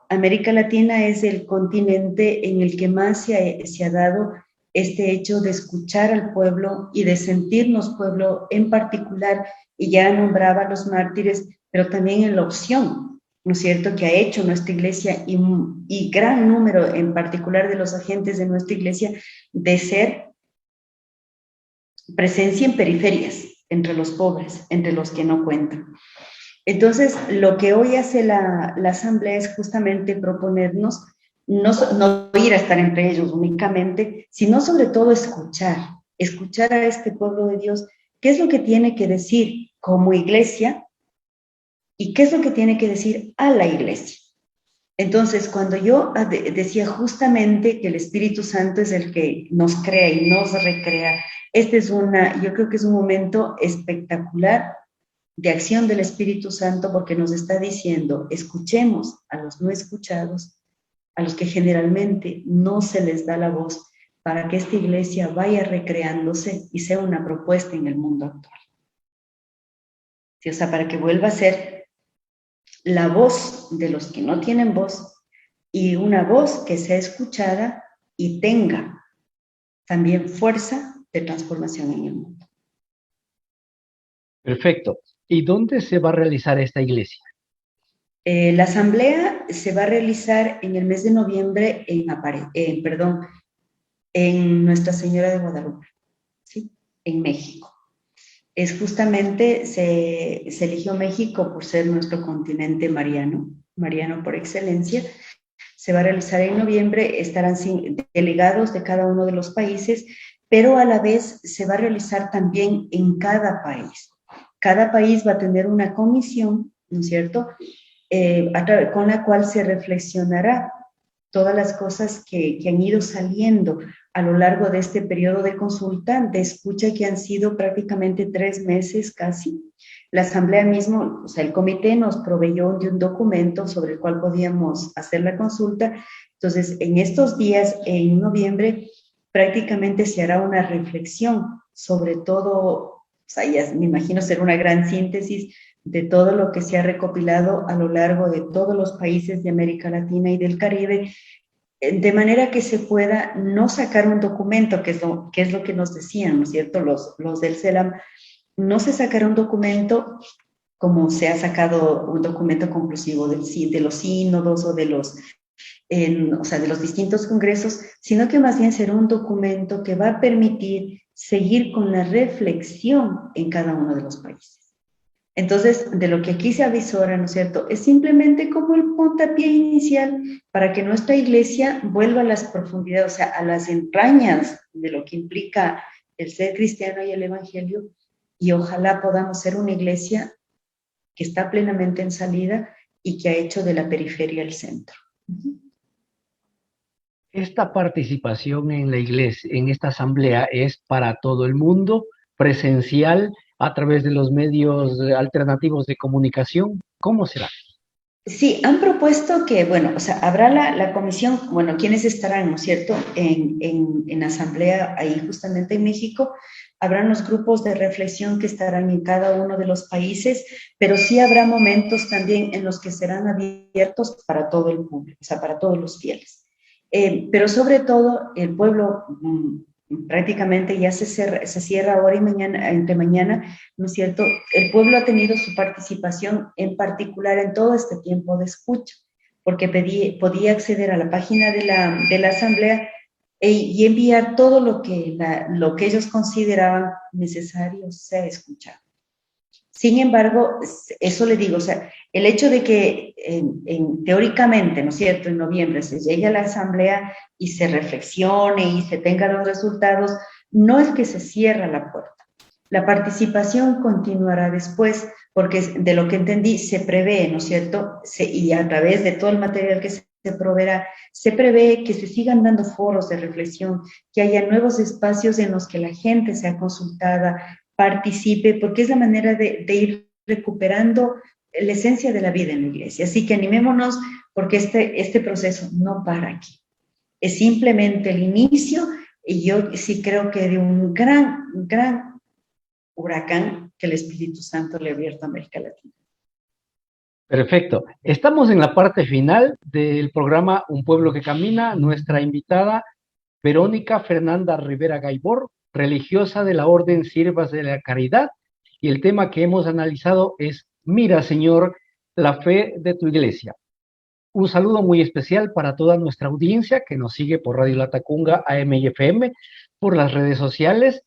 América Latina es el continente en el que más se ha dado este hecho de escuchar al pueblo y de sentirnos pueblo en particular, y ya nombraba a los mártires, pero también en la opción, ¿no es cierto?, que ha hecho nuestra iglesia y gran número en particular de los agentes de nuestra iglesia de ser presencia en periferias, entre los pobres, entre los que no cuentan. Entonces, lo que hoy hace la Asamblea es justamente proponernos no ir a estar entre ellos únicamente, sino sobre todo escuchar a este pueblo de Dios, qué es lo que tiene que decir como iglesia y qué es lo que tiene que decir a la iglesia. Entonces, cuando yo decía justamente que el Espíritu Santo es el que nos crea y nos recrea, yo creo que es un momento espectacular de acción del Espíritu Santo, porque nos está diciendo: escuchemos a los no escuchados, a los que generalmente no se les da la voz, para que esta iglesia vaya recreándose y sea una propuesta en el mundo actual. Sí, o sea, para que vuelva a ser la voz de los que no tienen voz, y una voz que sea escuchada y tenga también fuerza de transformación en el mundo. Perfecto. ¿Y dónde se va a realizar esta iglesia? La asamblea se va a realizar en el mes de noviembre en Nuestra Señora de Guadalupe, ¿sí?, en México. Es justamente, se eligió México por ser nuestro continente mariano por excelencia. Se va a realizar en noviembre, estarán delegados de cada uno de los países, pero a la vez se va a realizar también en cada país. Cada país va a tener una comisión, ¿no es cierto?, con la cual se reflexionará todas las cosas que han ido saliendo a lo largo de este periodo de consulta, de escucha, que han sido prácticamente 3 meses casi. La asamblea mismo, o sea, el comité nos proveyó de un documento sobre el cual podíamos hacer la consulta. Entonces, en estos días, en noviembre, prácticamente se hará una reflexión sobre todo, o sea, ya me imagino ser una gran síntesis de todo lo que se ha recopilado a lo largo de todos los países de América Latina y del Caribe, de manera que se pueda no sacar un documento, que es lo que nos decían, ¿no es cierto?, los del CELAM. No se sacará un documento como se ha sacado un documento conclusivo de los sínodos o de los o sea, de los distintos congresos, sino que más bien será un documento que va a permitir seguir con la reflexión en cada uno de los países. Entonces, de lo que aquí se avisora, ¿no es cierto?, es simplemente como el puntapié inicial para que nuestra iglesia vuelva a las profundidades, o sea, a las entrañas de lo que implica el ser cristiano y el evangelio, y ojalá podamos ser una iglesia que está plenamente en salida y que ha hecho de la periferia el centro. Esta participación en la iglesia, en esta asamblea, es para todo el mundo, presencial, a través de los medios alternativos de comunicación. ¿Cómo será? Sí, han propuesto que, bueno, o sea, habrá la comisión, bueno, ¿quiénes estarán, no es cierto?, en asamblea ahí justamente en México. Habrán los grupos de reflexión que estarán en cada uno de los países, pero sí habrá momentos también en los que serán abiertos para todo el público, o sea, para todos los fieles. Pero sobre todo, el pueblo prácticamente ya se cierra ahora y mañana, entre mañana, ¿no es cierto? El pueblo ha tenido su participación en particular en todo este tiempo de escucha, porque podía acceder a la página de la asamblea y enviar todo lo que ellos consideraban necesario sea escuchado. Sin embargo, eso le digo, o sea, el hecho de que teóricamente, ¿no es cierto?, en noviembre se llegue a la asamblea y se reflexione y se tengan los resultados, no es que se cierra la puerta. La participación continuará después, porque de lo que entendí se prevé, ¿no es cierto?, y a través de todo el material que se proveerá, se prevé que se sigan dando foros de reflexión, que haya nuevos espacios en los que la gente sea consultada, participe, porque es la manera de ir recuperando la esencia de la vida en la iglesia. Así que animémonos, porque este proceso no para aquí. Es simplemente el inicio, y yo sí creo que de un gran huracán que el Espíritu Santo le ha abierto a América Latina. Perfecto. Estamos en la parte final del programa Un Pueblo que Camina. Nuestra invitada, Verónica Fernanda Rivera Gaibor, religiosa de la Orden Siervas de la Caridad, y el tema que hemos analizado es Mira, Señor, la fe de tu iglesia. Un saludo muy especial para toda nuestra audiencia que nos sigue por Radio Latacunga, AM y FM, por las redes sociales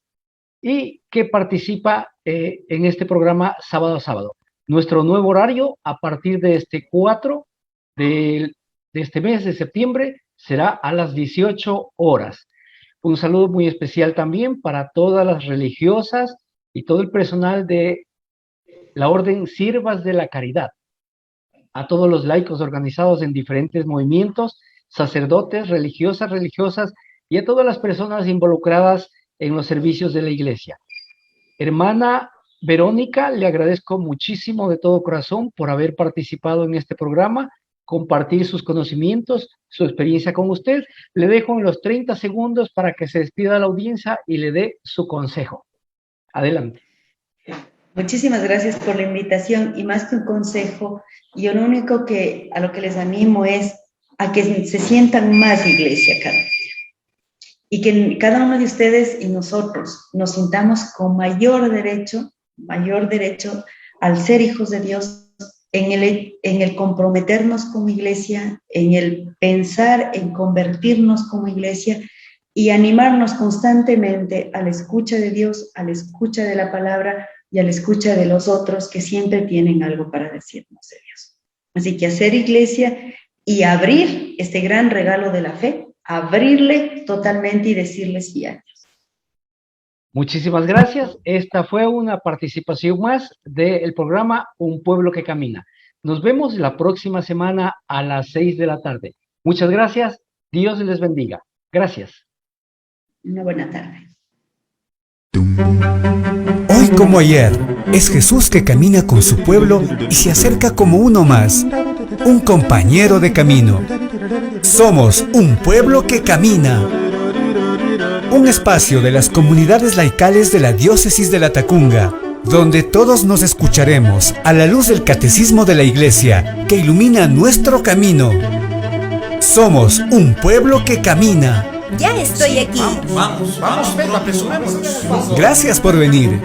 y que participa en este programa sábado a sábado. Nuestro nuevo horario a partir de este 4 de este mes de septiembre será a las 18 horas. Un saludo muy especial también para todas las religiosas y todo el personal de la Orden Siervas de la Caridad, a todos los laicos organizados en diferentes movimientos, sacerdotes, religiosas y a todas las personas involucradas en los servicios de la iglesia. Hermana Verónica, le agradezco muchísimo de todo corazón por haber participado en este programa, compartir sus conocimientos, su experiencia con usted. Le dejo en los 30 segundos para que se despida de la audiencia y le dé su consejo. Adelante. Muchísimas gracias por la invitación, y más que un consejo, yo lo único a lo que les animo es a que se sientan más iglesia cada día, y que cada uno de ustedes y nosotros nos sintamos con mayor derecho al ser hijos de Dios, en el comprometernos como iglesia, en el pensar en convertirnos como iglesia y animarnos constantemente a la escucha de Dios, a la escucha de la palabra y a la escucha de los otros que siempre tienen algo para decirnos de Dios. Así que hacer iglesia y abrir este gran regalo de la fe, abrirle totalmente y decirle sí a Dios. Muchísimas gracias. Esta fue una participación más del programa Un Pueblo que Camina. Nos vemos la próxima semana a las 6 de la tarde. Muchas gracias. Dios les bendiga. Gracias. Una buena tarde. Hoy como ayer, es Jesús que camina con su pueblo y se acerca como uno más, un compañero de camino. Somos un pueblo que camina. Un espacio de las comunidades laicales de la Diócesis de Latacunga, donde todos nos escucharemos a la luz del catecismo de la Iglesia que ilumina nuestro camino. Somos un pueblo que camina. Ya estoy aquí. Vamos, Pedro, apresurémonos. Gracias por venir.